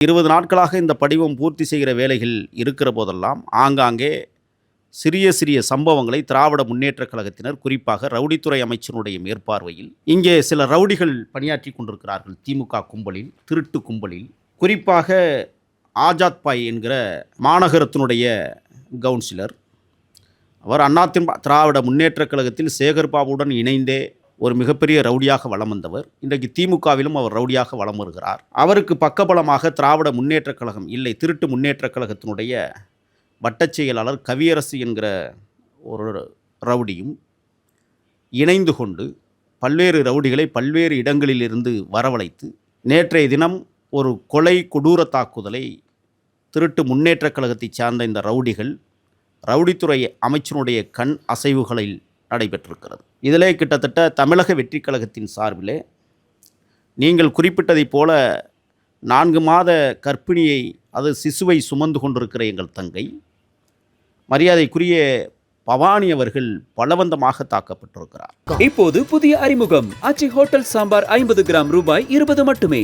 20 நாட்களாக இந்த படிவம் பூர்த்தி செய்கிற வேலைகள் இருக்கிற போதெல்லாம் ஆங்காங்கே சிறிய சிறிய சம்பவங்களை திராவிட முன்னேற்றக் கழகத்தினர், குறிப்பாக ரவுடித்துறை அமைச்சனுடைய மேற்பார்வையில் இங்கே சில ரவுடிகள் பணியாற்றி கொண்டிருக்கிறார்கள். திமுக கும்பலில், திருட்டு கும்பலில், குறிப்பாக ஆஜாத் பாய் என்கிற மாநகரத்தினுடைய கவுன்சிலர். அவர் திராவிட முன்னேற்றக் கழகத்தில் சேகர்பாபுடன் இணைந்தே ஒரு மிகப்பெரிய ரவுடியாக வலம் வந்தவர். இன்றைக்கு திமுகவிலும் அவர் ரவுடியாக வலம் வருகிறார். அவருக்கு பக்கபலமாக திராவிட முன்னேற்றக் கழகம் இல்லை, திருட்டு முன்னேற்றக் கழகத்தினுடைய வட்டச் செயலாளர் கவியரசு என்கிற ஒரு ரவுடியும் இணைந்து கொண்டு பல்வேறு ரவுடிகளை பல்வேறு இடங்களிலிருந்து வரவழைத்து நேற்றைய தினம் ஒரு கொலை கொடூர தாக்குதலை திருட்டு முன்னேற்றக் கழகத்தை சார்ந்த இந்த ரவுடிகள் ரவுடித்துறை அமைச்சனுடைய கண் அசைவுகளில் நடைபெற்றிருக்கிறது. இதிலே கிட்டத்தட்ட தமிழக வெற்றிக் கழகத்தின் சார்பிலே நீங்கள் குறிப்பிட்டதைப் போல 4 மாத கர்ப்பிணியை, அது சிசுவை சுமந்து கொண்டிருக்கிற எங்கள் தங்கை மரியாதைக்குரிய பவானி அவர்கள் பலவந்தமாக தாக்கப்பட்டிருக்கிறார். இப்போது புதிய அறிமுகம் ஆச்சி ஹோட்டல் சாம்பார் 50 கிராம் ரூபாய் 20 மட்டுமே.